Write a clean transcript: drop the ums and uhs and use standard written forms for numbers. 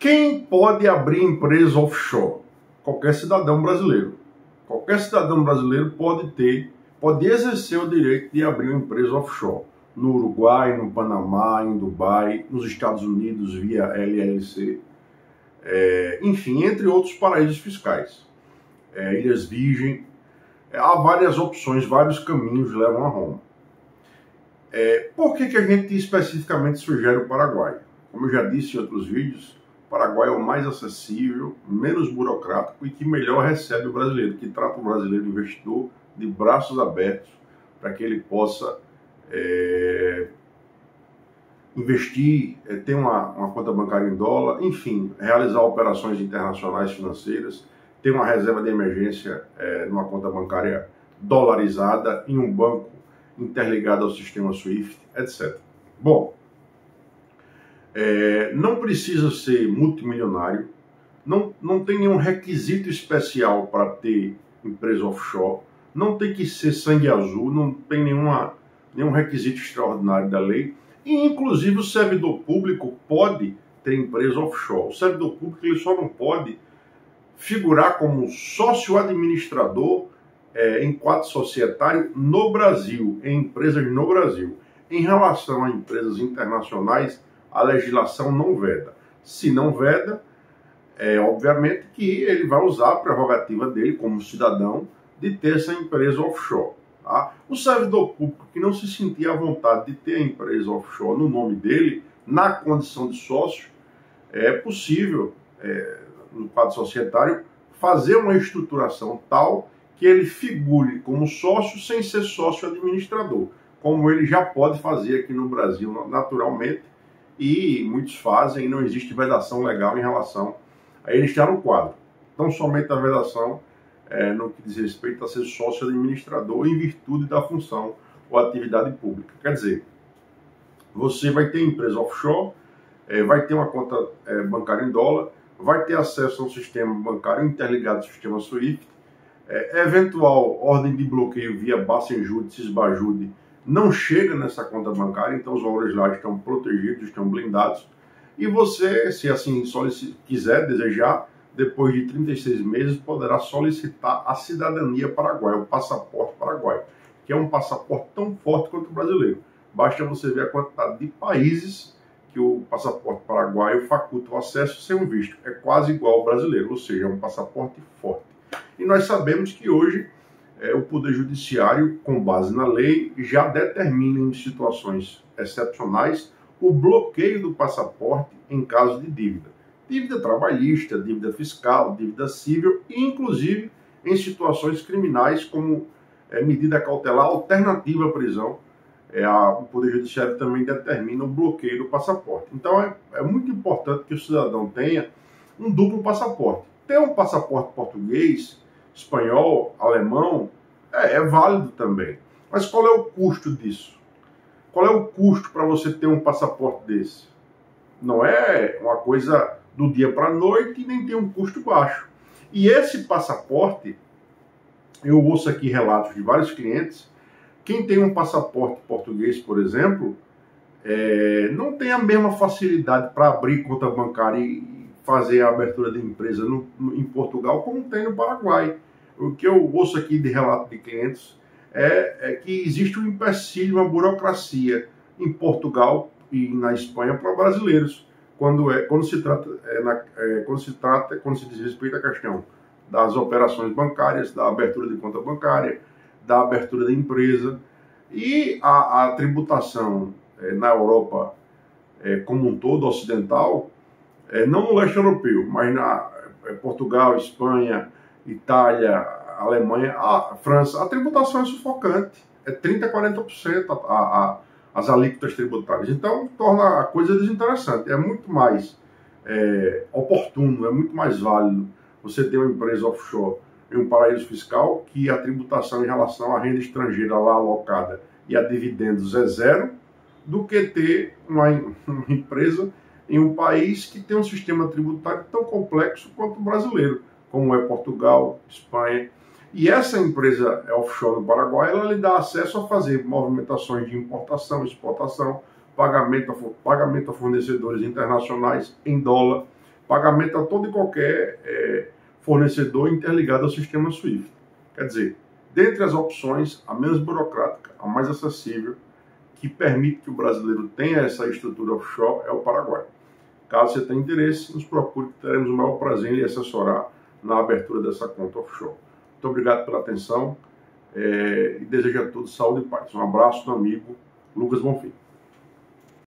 Quem pode abrir empresa offshore? Qualquer cidadão brasileiro. Qualquer cidadão brasileiro pode exercer o direito de abrir uma empresa offshore. No Uruguai, no Panamá, em Dubai, nos Estados Unidos via LLC, enfim, entre outros paraísos fiscais. Ilhas Virgem, há várias opções, vários caminhos levam a Roma. Por que a gente especificamente sugere o Paraguai? Como eu já disse em outros vídeos, o Paraguai é o mais acessível, menos burocrático e que melhor recebe o brasileiro, que trata o brasileiro investidor de braços abertos para que ele possa investir, ter uma conta bancária em dólar, enfim, realizar operações internacionais financeiras, ter uma reserva de emergência numa conta bancária dolarizada em um banco interligado ao sistema SWIFT, etc. Bom, não precisa ser multimilionário, não tem nenhum requisito especial para ter empresa offshore, não tem que ser sangue azul, não tem nenhum requisito extraordinário da lei, e inclusive o servidor público pode ter empresa offshore. O servidor público ele só não pode figurar como sócio administrador em quadro societário no Brasil, em empresas no Brasil. Em relação a empresas internacionais, a legislação não veda. Se não veda, obviamente que ele vai usar a prerrogativa dele como cidadão de ter essa empresa offshore. Tá? O servidor público que não se sentir à vontade de ter a empresa offshore no nome dele, na condição de sócio, é possível, no quadro societário, fazer uma estruturação tal que ele figure como sócio sem ser sócio administrador, como ele já pode fazer aqui no Brasil naturalmente, e muitos fazem, e não existe vedação legal em relação a ele estar no quadro. Então, somente a vedação no que diz respeito a ser sócio administrador em virtude da função ou atividade pública. Quer dizer, você vai ter empresa offshore, vai ter uma conta bancária em dólar, vai ter acesso a um sistema bancário interligado ao sistema SWIFT, eventual ordem de bloqueio via Bacenjude, Cisbajude, não chega nessa conta bancária, então os valores lá estão protegidos, estão blindados, e você, se assim quiser, desejar, depois de 36 meses, poderá solicitar a cidadania paraguaia, o passaporte paraguaio, que é um passaporte tão forte quanto o brasileiro. Basta você ver a quantidade de países que o passaporte paraguaio faculta o acesso sem um visto. É quase igual ao brasileiro, ou seja, é um passaporte forte. E nós sabemos que hoje o Poder Judiciário, com base na lei, já determina em situações excepcionais o bloqueio do passaporte em caso de dívida. Dívida trabalhista, dívida fiscal, dívida civil e, inclusive, em situações criminais como medida cautelar alternativa à prisão. O Poder Judiciário também determina o bloqueio do passaporte. Então, é muito importante que o cidadão tenha um duplo passaporte. Ter um passaporte português, espanhol, alemão, é válido também. Mas qual é o custo disso? Qual é o custo para você ter um passaporte desse? Não é uma coisa do dia para a noite e nem tem um custo baixo. E esse passaporte, eu ouço aqui relatos de vários clientes, quem tem um passaporte português, por exemplo, não tem a mesma facilidade para abrir conta bancária e fazer a abertura de empresa em Portugal como tem no Paraguai. O que eu ouço aqui de relato de clientes é que existe um empecilho, uma burocracia em Portugal e na Espanha para brasileiros, quando se diz respeito à questão das operações bancárias, da abertura de conta bancária, da abertura da empresa. E a tributação na Europa como um todo, ocidental, não no leste europeu, mas na Portugal, Espanha, Itália, Alemanha, França, a tributação é sufocante, 30% a 40% as alíquotas tributárias. Então, torna a coisa desinteressante. É muito mais oportuno, é muito mais válido você ter uma empresa offshore em um paraíso fiscal que a tributação em relação à renda estrangeira lá alocada e a dividendos é zero, do que ter uma empresa em um país que tem um sistema tributário tão complexo quanto o brasileiro, como é Portugal, Espanha. E essa empresa offshore no Paraguai, ela lhe dá acesso a fazer movimentações de importação, exportação, pagamento a fornecedores internacionais em dólar, pagamento a todo e qualquer fornecedor interligado ao sistema SWIFT. Quer dizer, dentre as opções, a menos burocrática, a mais acessível, que permite que o brasileiro tenha essa estrutura offshore é o Paraguai. Caso você tenha interesse, nos procure, que teremos o maior prazer em lhe assessorar na abertura dessa conta offshore. Muito obrigado pela atenção e desejo a todos saúde e paz. Um abraço do amigo Lucas Bonfim.